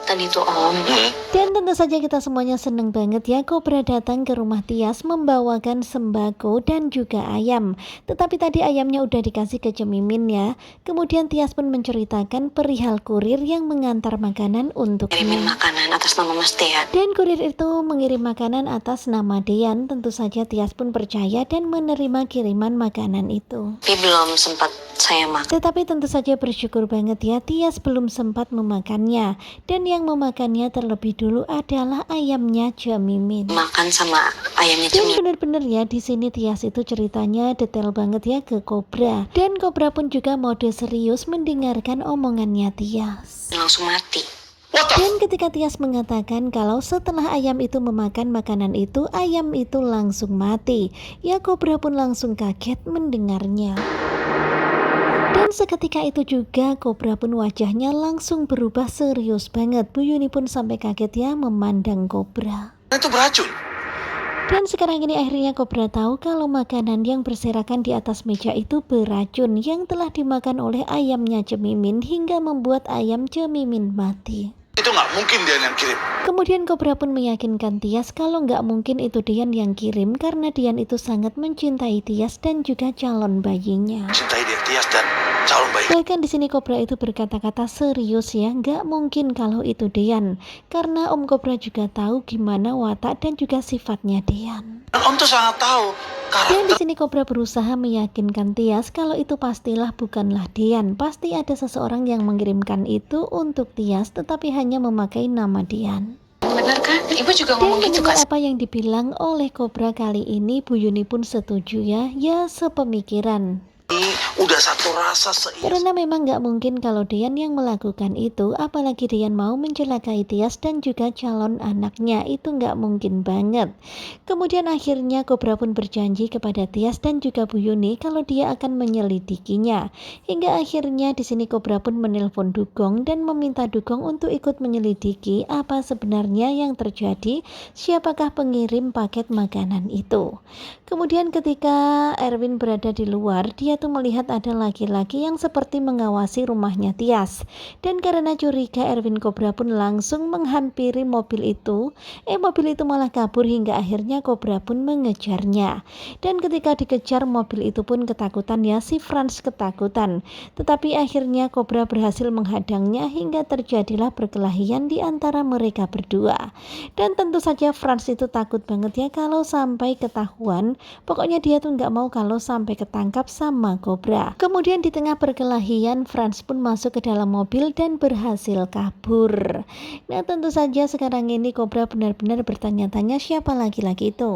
tadi tuh Om. Dan tentu saja kita semuanya seneng banget ya Kobra datang ke rumah Tias membawakan sembako dan juga ayam. Tetapi tadi ayamnya udah dikasih ke Cemimin ya. Kemudian Tias pun menceritakan perihal kurir yang mengantar makanan Kirimin untuknya. makanan atas nama Mas Dean. Dan kurir itu mengirim makanan atas nama Dean. Tentu saja Tias pun percaya dan menerima kiriman makanan itu. Tapi belum sempat saya makan. Tetapi tentu saja bersyukur banget ya Tias belum sempat memakannya. Dan yang memakannya terlebih dulu adalah ayamnya Cemimin. Makan sama ayamnya Dan Cemimin. bener-bener ya di sini Tias itu ceritanya detail banget ya ke Kobra. Dan Kobra pun juga mode serius mendengarkan omongannya Tias. Langsung mati. Dan ketika Tias mengatakan kalau setelah ayam itu memakan makanan itu, ayam itu langsung mati. Ya Kobra pun langsung kaget mendengarnya. Dan seketika itu juga Kobra pun wajahnya langsung berubah serius banget. Bu Yuni pun sampai kaget ya memandang Kobra. Itu beracun. Dan sekarang ini akhirnya Kobra tahu kalau makanan yang berserakan di atas meja itu beracun yang telah dimakan oleh ayamnya Cemimin hingga membuat ayam Cemimin mati. Itu nggak mungkin dia yang kirim. Kemudian Kobra pun meyakinkan Tias kalau nggak mungkin itu Dian yang kirim karena Dian itu sangat mencintai Tias dan juga calon bayinya. Cintai dia, Tias dan calon bayi. Bahkan di sini Kobra itu berkata-kata serius ya, nggak mungkin kalau itu Dian karena Om Kobra juga tahu gimana watak dan juga sifatnya Dian. Dan Om tuh sangat tahu Dan di karakter. sini Kobra berusaha meyakinkan Tias kalau itu pastilah bukanlah Dian. Pasti ada seseorang yang mengirimkan itu untuk Tias tetapi hanya memakai nama Dian. Bener kan? Ibu juga Dan ngomong gitu mendengar kan? apa yang dibilang oleh Kobra kali ini, Bu Yuni pun setuju ya, sepemikiran. Udah satu rasa seimbang. Karena memang nggak mungkin kalau Dian yang melakukan itu, apalagi Dian mau mencelakai Tias dan juga calon anaknya, itu nggak mungkin banget. Kemudian akhirnya Kobra pun berjanji kepada Tias dan juga Bu Yuni kalau dia akan menyelidikinya. Hingga akhirnya di sini Kobra pun menelpon Dugong dan meminta Dugong untuk ikut menyelidiki apa sebenarnya yang terjadi, siapakah pengirim paket makanan itu. Kemudian ketika Erwin berada di luar, dia tuh melihat ada laki-laki yang seperti mengawasi rumahnya Tias. Dan karena curiga, Erwin Kobra pun langsung menghampiri mobil itu. Mobil itu malah kabur hingga akhirnya Kobra pun mengejarnya. Dan ketika dikejar, mobil itu pun ketakutan ya, si Franz ketakutan. Tetapi akhirnya Kobra berhasil menghadangnya hingga terjadilah perkelahian di antara mereka berdua. Dan tentu saja Franz itu takut banget ya kalau sampai ketahuan. Pokoknya dia tuh nggak mau kalau sampai ketangkap sama Kobra. Kemudian di tengah perkelahian, Franz pun masuk ke dalam mobil dan berhasil kabur. Nah tentu saja sekarang ini Kobra benar-benar bertanya-tanya siapa laki-laki itu.